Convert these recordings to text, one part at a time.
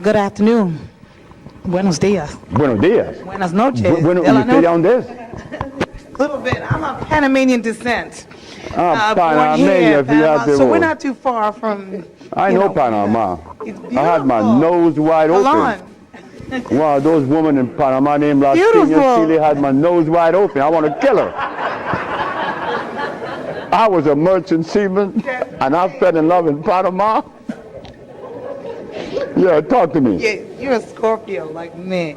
Good afternoon. Buenos días. Buenos días. Buenas noches. Bueno, De la ¿y usted de dónde es? A little bit. I'm of Panamanian descent. Ah, Born Panamá, here, if you have Panama. to. So we're not too far from. I know Panama. It's I had my beautiful. nose wide open. Alon. Wow, those women in Panama named Las Beautiful. Piñas, Chile had my nose wide open. I want to kill her. I was a merchant seaman, and I fell in love in Panama. Yeah, talk to me. Yeah, you're a Scorpio like me.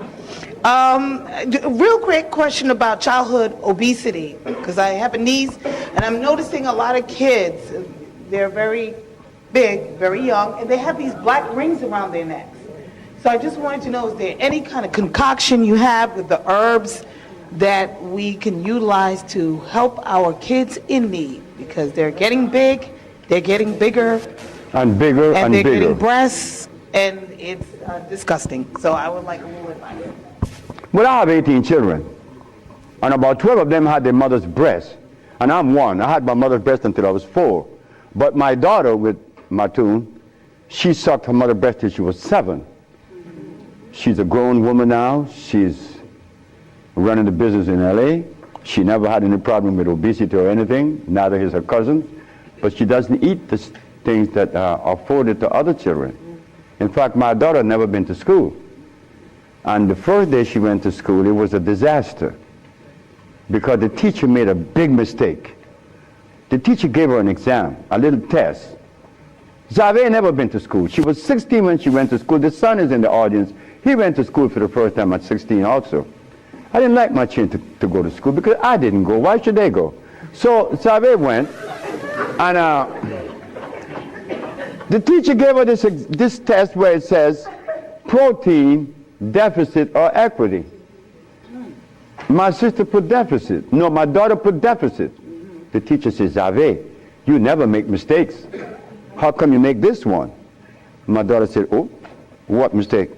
Real quick question about childhood obesity, because I have a niece, and I'm noticing a lot of kids. They're very big, very young, and they have these black rings around their necks. So I just wanted to know, is there any kind of concoction you have with the herbs that we can utilize to help our kids in need? Because they're getting big, they're getting bigger, And bigger and they're bigger. getting breasts, and it's disgusting. So I would like a little advice. Well, I have 18 children, and about 12 of them had their mother's breast, and I'm one. I had my mother's breast until I was 4. But my daughter, with Matun, she sucked her mother's breast till she was 7. She's a grown woman now. She's running the business in LA. She never had any problem with obesity or anything, neither has her cousins, but she doesn't eat the things that are afforded to other children. In fact, my daughter had never been to school. And the first day she went to school, it was a disaster because the teacher made a big mistake. The teacher gave her an exam, a little test. Zave never been to school. She was 16 when she went to school. The son is in the audience. He went to school for the first time at 16 also. I didn't like my chin to go to school because I didn't go. Why should they go? So Zave went, and the teacher gave her this test where it says protein, deficit, or equity. My sister put deficit. No, my daughter put deficit. The teacher says, Zave, you never make mistakes. How come you make this one? My daughter said, oh, what mistake?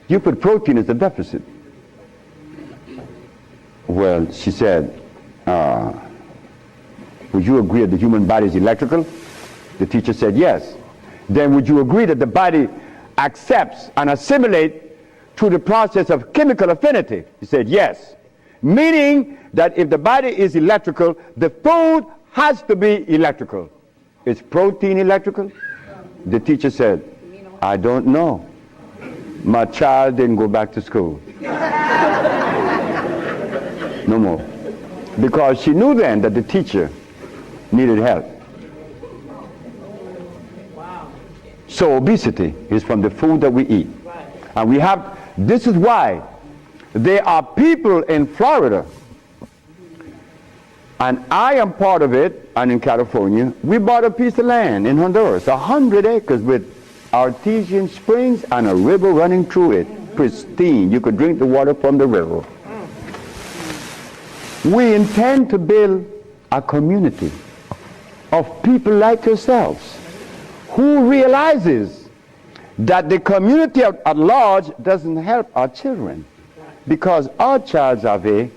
You put protein as a deficit. Well, she said, would you agree that the human body is electrical? The teacher said, yes. Then would you agree that the body accepts and assimilates through the process of chemical affinity? He said, yes. Meaning that if the body is electrical, the food has to be electrical. Is protein electrical? The teacher said, I don't know. My child didn't go back to school. No more. Because she knew then that the teacher needed help. So obesity is from the food that we eat. And we have, this is why there are people in Florida, and I am part of it, and in California, we bought a piece of land in Honduras, 100 acres with artesian springs and a river running through it, pristine. You could drink the water from the river. We intend to build a community of people like yourselves who realizes that the community at large doesn't help our children. Because our child Zave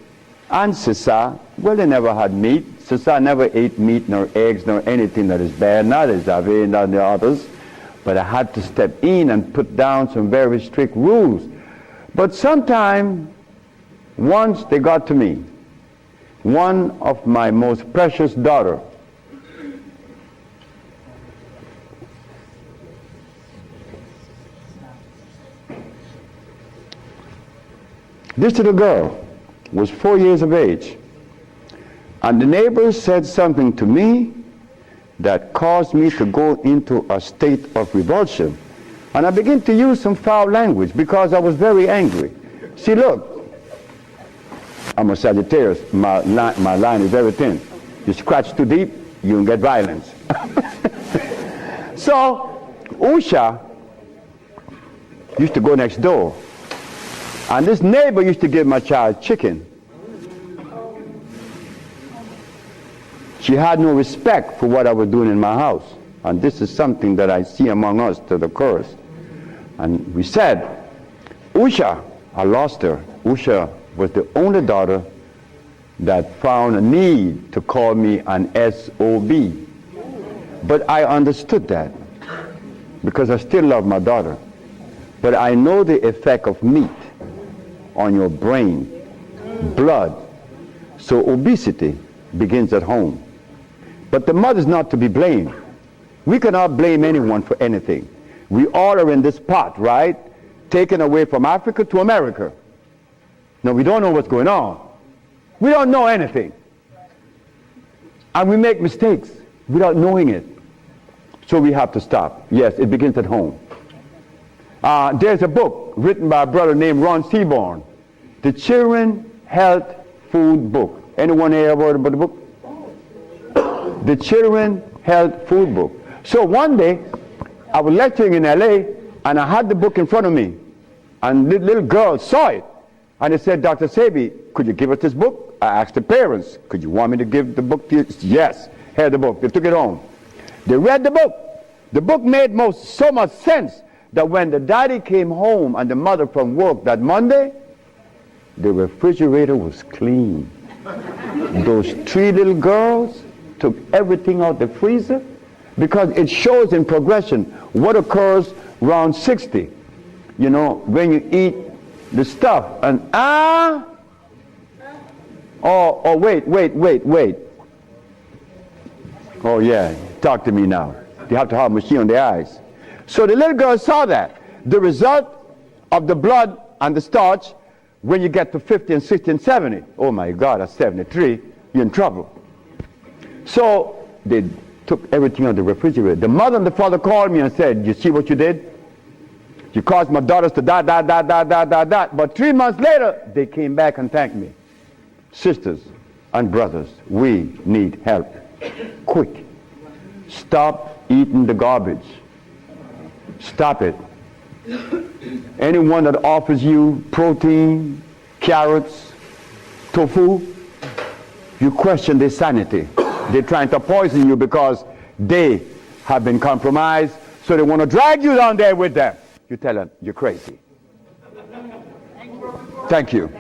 and Sisa, well, they never had meat. Sisa never ate meat, nor eggs, nor anything that is bad, neither Zave, nor the others. But I had to step in and put down some very strict rules. But sometime, once they got to me, one of my most precious daughter, this little girl was 4 years of age, and the neighbors said something to me that caused me to go into a state of revulsion. And I began to use some foul language because I was very angry. See, look, I'm a Sagittarius. My line is very thin. You scratch too deep, you can get violence. So, Usha used to go next door. And this neighbor used to give my child chicken. She had no respect for what I was doing in my house. And this is something that I see among us to the curse. And we said, Usha, I lost her. Usha was the only daughter that found a need to call me an SOB. But I understood that because I still love my daughter. But I know the effect of meat on your brain, blood. So obesity begins at home. But the mother's not to be blamed. We cannot blame anyone for anything. We all are in this pot, right? Taken away from Africa to America. Now we don't know what's going on. We don't know anything. And we make mistakes without knowing it. So we have to stop. Yes, it begins at home. There's a book written by a brother named Ron Seaborn, the Children Health Food Book. Anyone here ever heard about the book? The Children Health Food Book. So one day, I was lecturing in LA, and I had the book in front of me, and the little girl saw it, and they said, Dr. Sebi, could you give us this book? I asked the parents, could you want me to give the book to you? Yes, here the book. They took it home. They read the book. The book made so much sense that when the daddy came home and the mother from work that Monday, the refrigerator was clean. Those 3 little girls took everything out the freezer, because it shows in progression what occurs around 60. You know, when you eat the stuff and wait. Oh yeah, talk to me now. They have to have a machine on their eyes. So the little girl saw that. The result of the blood and the starch, when you get to 50 and 60 and 70, oh my God, at 73, you're in trouble. So they took everything out of the refrigerator. The mother and the father called me and said, you see what you did? You caused my daughters to die. But 3 months later, they came back and thanked me. Sisters and brothers, we need help. Quick. Stop eating the garbage. Stop it. Anyone that offers you protein, carrots, tofu, you question their sanity. They're trying to poison you because they have been compromised, so they want to drag you down there with them. You tell them, you're crazy. Thank you.